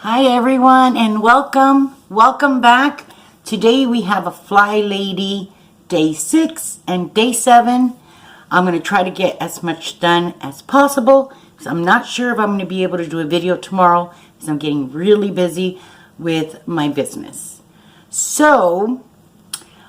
Hi everyone and welcome back. Today we have a Flylady day 6 and day 7. I'm going to try to get as much done as possible because I'm not sure if I'm going to be able to do a video tomorrow because I'm getting really busy with my business. So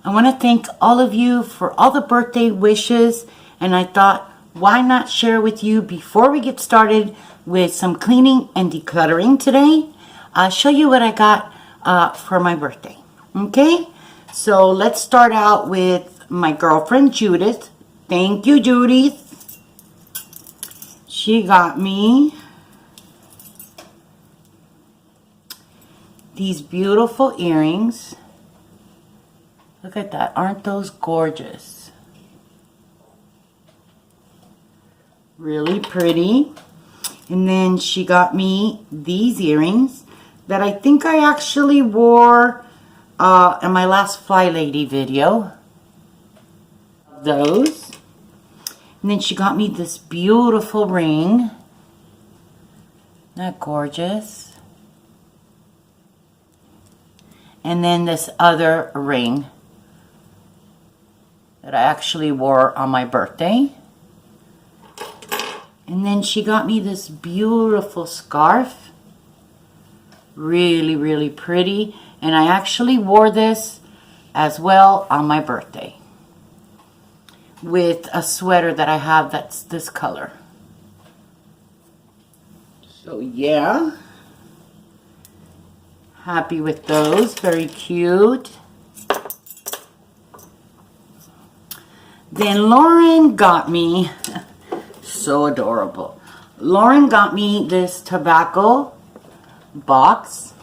I want to thank all of you for all the birthday wishes, and I thought, why not share with you before we get started with some cleaning and decluttering today. I'll show you what I got for my birthday. Okay, so let's start out with my girlfriend Judith. Thank you, Judith. She got me these beautiful earrings. Look at that, aren't those gorgeous? Really pretty. And then she got me these earrings that I think I actually wore in my last Flylady video. Those. And then she got me this beautiful ring. Isn't that gorgeous? And then this other ring that I actually wore on my birthday. And then she got me this beautiful scarf. Really, really pretty. And I actually wore this as well on my birthday with a sweater that I have that's this color. So yeah, happy with those. Very cute. Then Lauren got me so adorable. Lauren got me this tobacco box,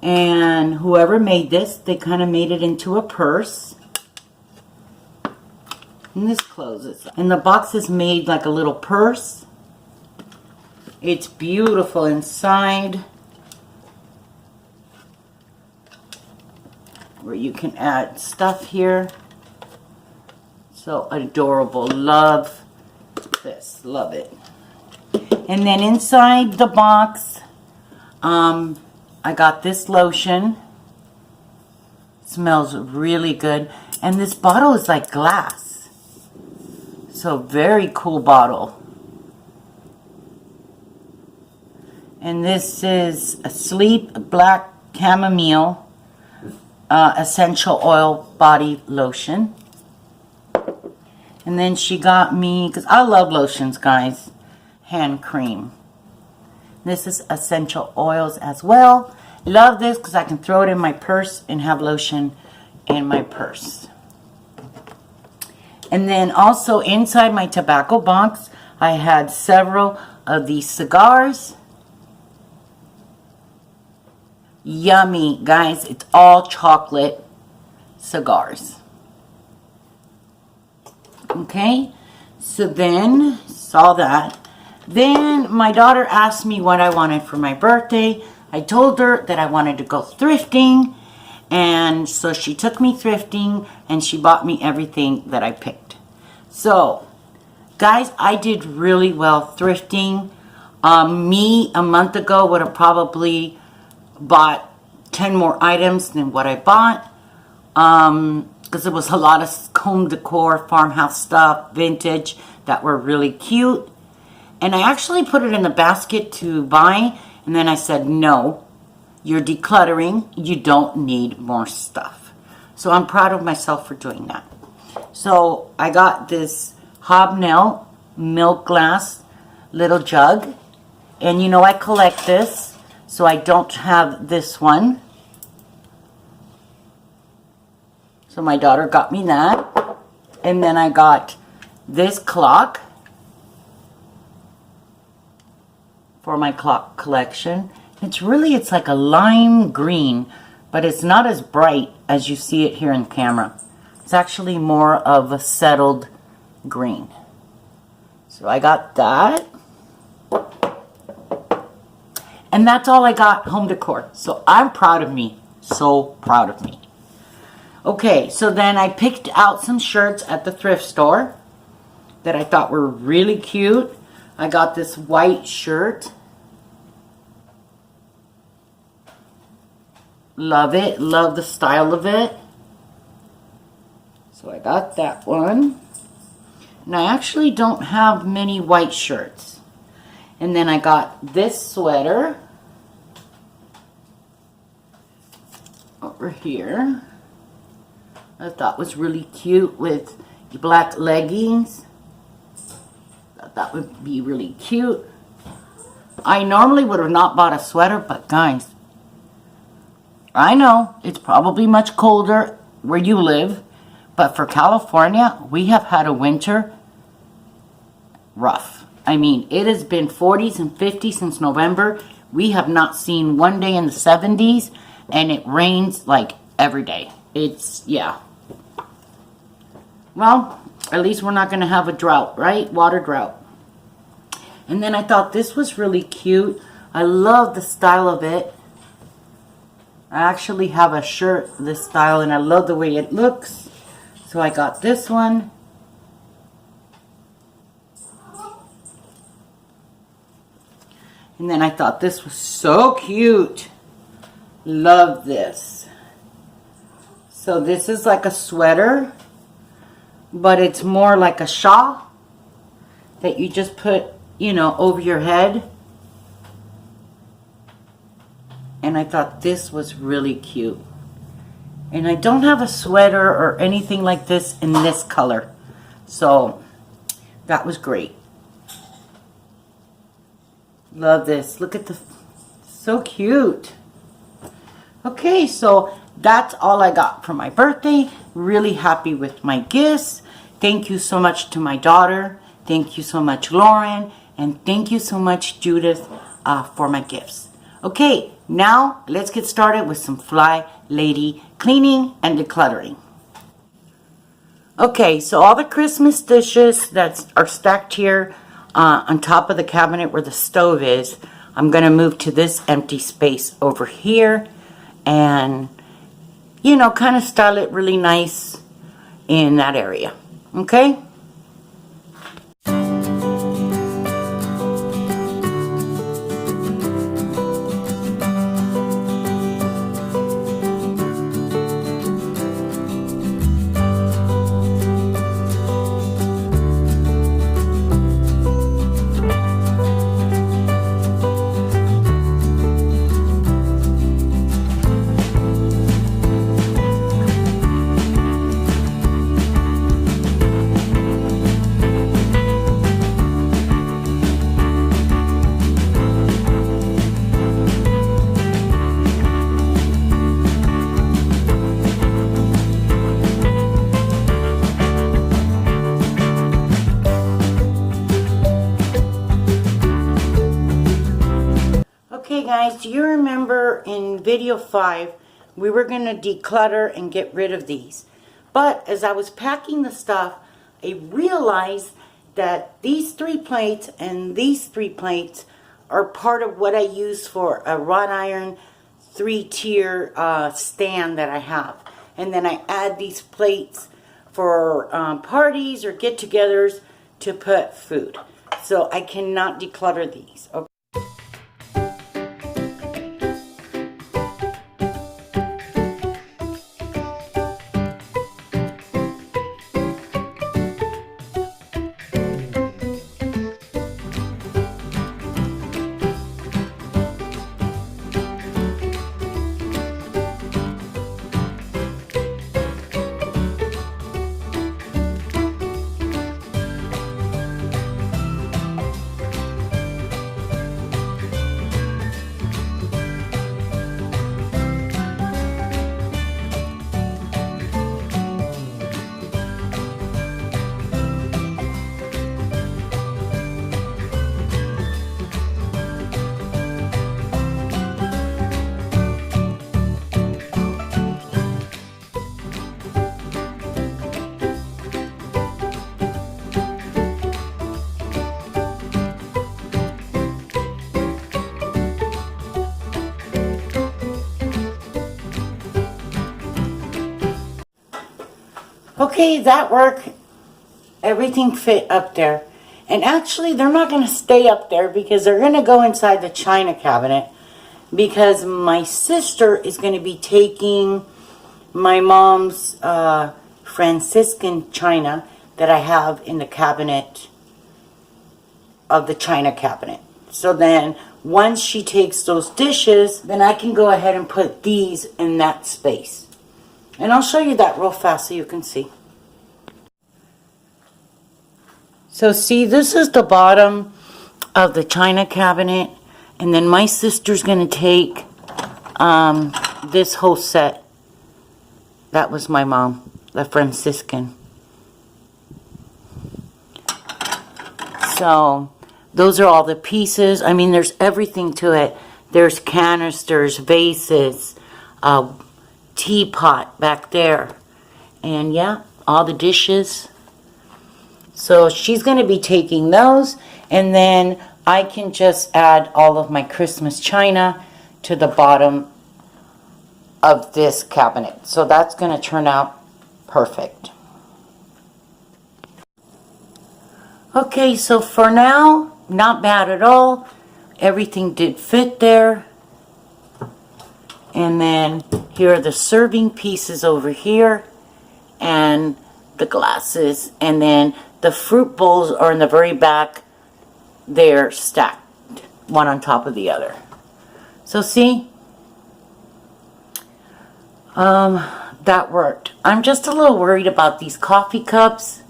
and whoever made this, they kind of made it into a purse. And this closes. And the box is made like a little purse. It's beautiful inside, where you can add stuff here. So adorable. Love this. Love it. And then inside the box, I got this lotion. It smells really good. And this bottle is like glass. So very cool bottle. And this is a Sleep Black Chamomile Essential Oil Body Lotion. And then she got me, because I love lotions, guys, hand cream. This is essential oils as well. Love this because I can throw it in my purse and have lotion in my purse. And then also inside my tobacco box, I had several of these cigars. Yummy, guys. It's all chocolate cigars. Okay, so then saw that. Then my daughter asked me what I wanted for my birthday. I told her that I wanted to go thrifting, and so she took me thrifting and she bought me everything that I picked. So guys, I did really well thrifting. Me a month ago would have probably bought 10 more items than what I bought, because there was a lot of home decor, farmhouse stuff, vintage, that were really cute. And I actually put it in the basket to buy, and then I said, no, you're decluttering. You don't need more stuff. So I'm proud of myself for doing that. So I got this hobnail milk glass little jug. And you know I collect this, so I don't have this one. So my daughter got me that. And then I got this clock for my clock collection. It's like a lime green, but it's not as bright as you see it here in camera. It's actually more of a settled green. So I got that. And that's all I got home decor. So I'm proud of me. So proud of me. Okay, so then I picked out some shirts at the thrift store that I thought were really cute. I got this white shirt. Love it. Love the style of it. So I got that one. And I actually don't have many white shirts. And then I got this sweater over here. I thought was really cute with black leggings. Thought that would be really cute. I normally would have not bought a sweater, but guys, I know it's probably much colder where you live, but for California, we have had a winter rough. I mean, it has been 40s and 50s since November. We have not seen one day in the 70s, and it rains like every day. It's, yeah. Well, at least we're not going to have a drought, right? Water drought. And then I thought this was really cute. I love the style of it. I actually have a shirt this style, and I love the way it looks. So I got this one. And then I thought this was so cute. Love this. So this is like a sweater, but it's more like a shawl that you just put, you know, over your head. And I thought this was really cute. And I don't have a sweater or anything like this in this color. So that was great. Love this. Look at the, so cute. Okay, so that's all I got for my birthday. Really happy with my gifts. Thank you so much to my daughter. Thank you so much, Lauren. And thank you so much, Judith, for my gifts. Okay, now let's get started with some Flylady cleaning and decluttering. Okay, so all the Christmas dishes that are stacked here on top of the cabinet where the stove is, I'm going to move to this empty space over here and, you know, kind of style it really nice in that area. Okay? Okay guys, do you remember in video 5 we were going to declutter and get rid of these? But as I was packing the stuff, I realized that these 3 plates and these 3 plates are part of what I use for a wrought iron 3-tier stand that I have. And then I add these plates for parties or get-togethers to put food. So I cannot declutter these. Okay. Okay, that worked. Everything fit up there. And actually, they're not going to stay up there because they're going to go inside the china cabinet. because my sister is going to be taking my mom's Franciscan china that I have in the cabinet of the china cabinet. So then once she takes those dishes, then I can go ahead and put these in that space. And I'll show you that real fast so you can see. So see, this is the bottom of the china cabinet, and then my sister's going to take this whole set. That was my mom, the Franciscan. So those are all the pieces. I mean, there's everything to it. There's canisters, vases, teapot back there, and yeah, all the dishes. So she's going to be taking those, and then I can just add all of my Christmas china to the bottom of this cabinet. So that's going to turn out perfect. Okay, so for now, not bad at all. Everything did fit there. And then here are the serving pieces over here, and the glasses, and then the fruit bowls are in the very back. They're stacked, one on top of the other. So see, that worked. I'm just a little worried about these coffee cups.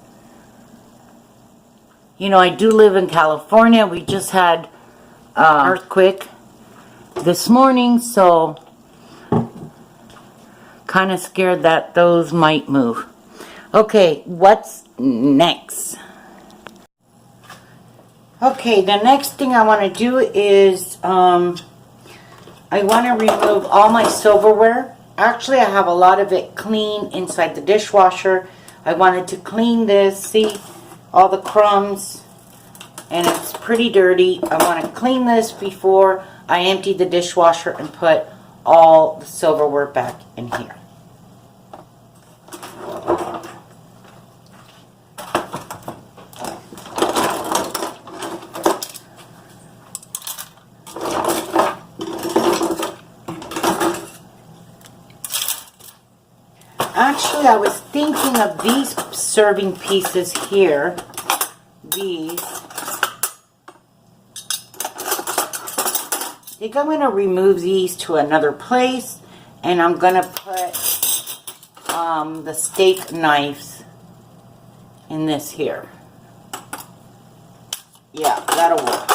You know, I do live in California. We just had an earthquake this morning, so kind of scared that those might move. Okay, what's next? Okay, the next thing I want to do is I want to remove all my silverware. Actually, I have a lot of it clean inside the dishwasher. I wanted to clean this. See all the crumbs, and it's pretty dirty. I want to clean this before I empty the dishwasher and put all the silverware back in here. Actually, I was thinking of these serving pieces here. These. I think I'm going to remove these to another place, and I'm going to put the steak knives in this here. Yeah, that'll work.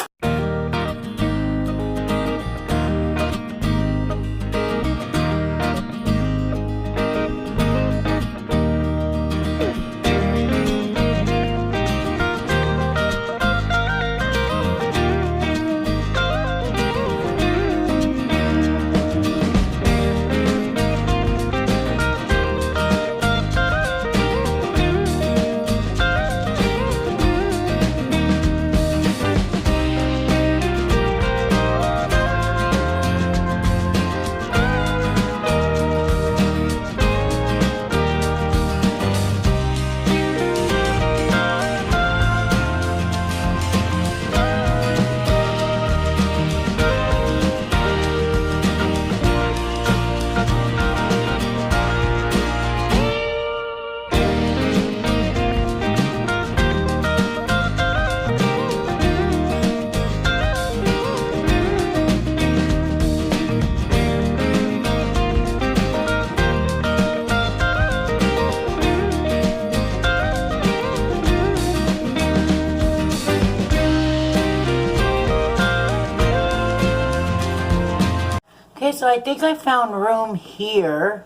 Okay, so I think I found room here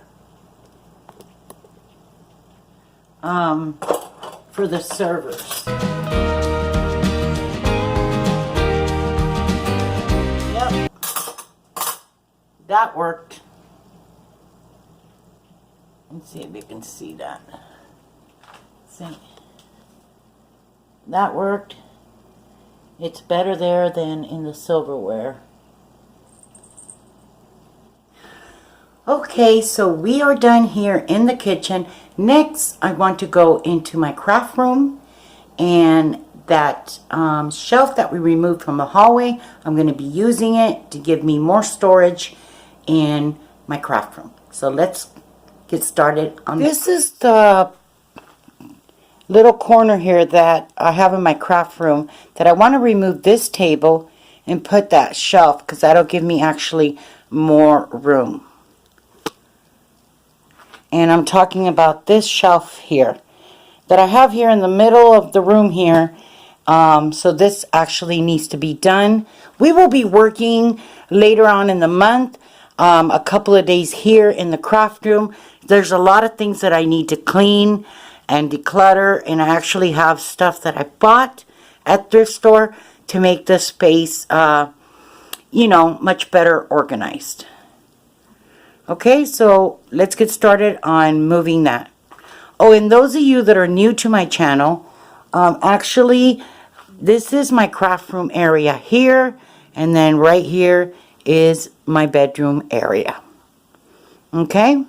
for the servers. Yep, that worked. Let's see if you can see that. See, that worked. It's better there than in the silverware. Okay, so we are done here in the kitchen. Next, I want to go into my craft room, and that shelf that we removed from the hallway. I'm going to be using it to give me more storage in my craft room. So let's get started on this. This is the little corner here that I have in my craft room that I want to remove this table and put that shelf, because that'll give me actually more room. And I'm talking about this shelf here that I have here in the middle of the room here. So this actually needs to be done. We will be working later on in the month, a couple of days here in the craft room. There's a lot of things that I need to clean and declutter, and I actually have stuff that I bought at thrift store to make this space, you know, much better organized. Okay, so let's get started on moving that. Oh, and those of you that are new to my channel, actually, this is my craft room area here, and then right here is my bedroom area. Okay?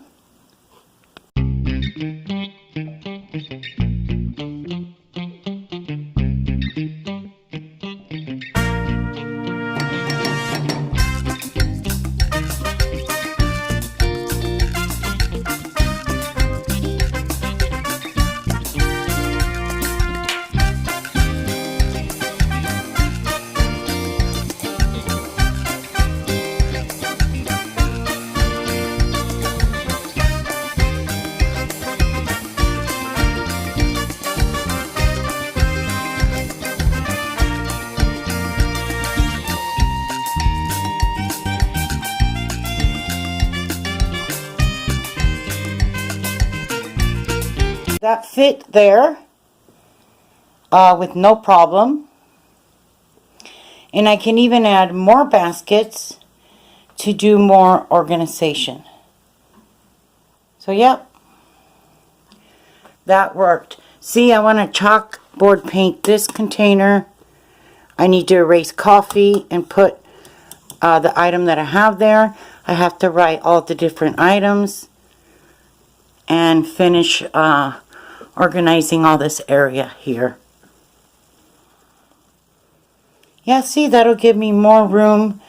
That fit there with no problem. And I can even add more baskets to do more organization. So yep, that worked. See, I want to chalkboard paint this container. I need to erase coffee and put the item that I have there. I have to write all the different items and finish organizing all this area here. Yeah, see, that'll give me more room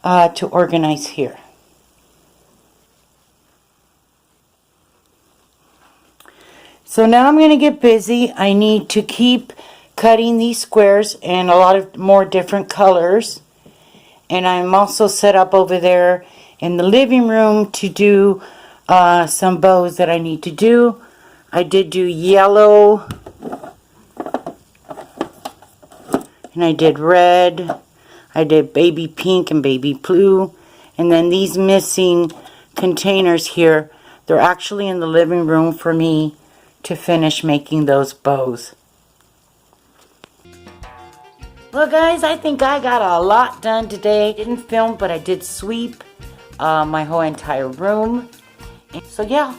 to organize here. So now I'm going to get busy. I need to keep cutting these squares in a lot of more different colors. And I'm also set up over there in the living room to do some bows that I need to do. I did do yellow, and I did red, I did baby pink and baby blue, and then these missing containers here, they're actually in the living room for me to finish making those bows. Well guys, I think I got a lot done today. Didn't film, but I did sweep my whole entire room. And so yeah.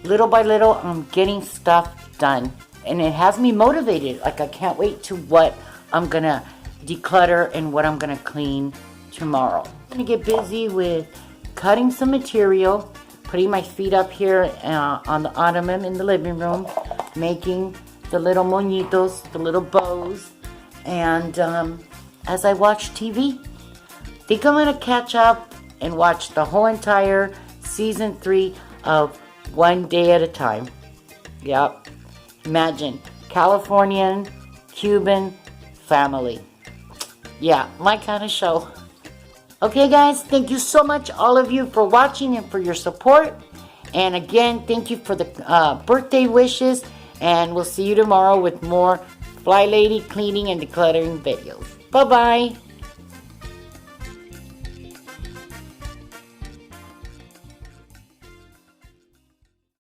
Little by little, I'm getting stuff done. And it has me motivated. Like, I can't wait to what I'm going to declutter and what I'm going to clean tomorrow. I'm going to get busy with cutting some material, putting my feet up here on the ottoman in the living room, making the little moñitos, the little bows. And as I watch TV, I think I'm going to catch up and watch the whole entire season 3 of One Day at a Time. Yep. Imagine. Californian, Cuban family. Yeah, my kind of show. Okay, guys. Thank you so much, all of you, for watching and for your support. And again, thank you for the birthday wishes. And we'll see you tomorrow with more Flylady cleaning and decluttering videos. Bye-bye.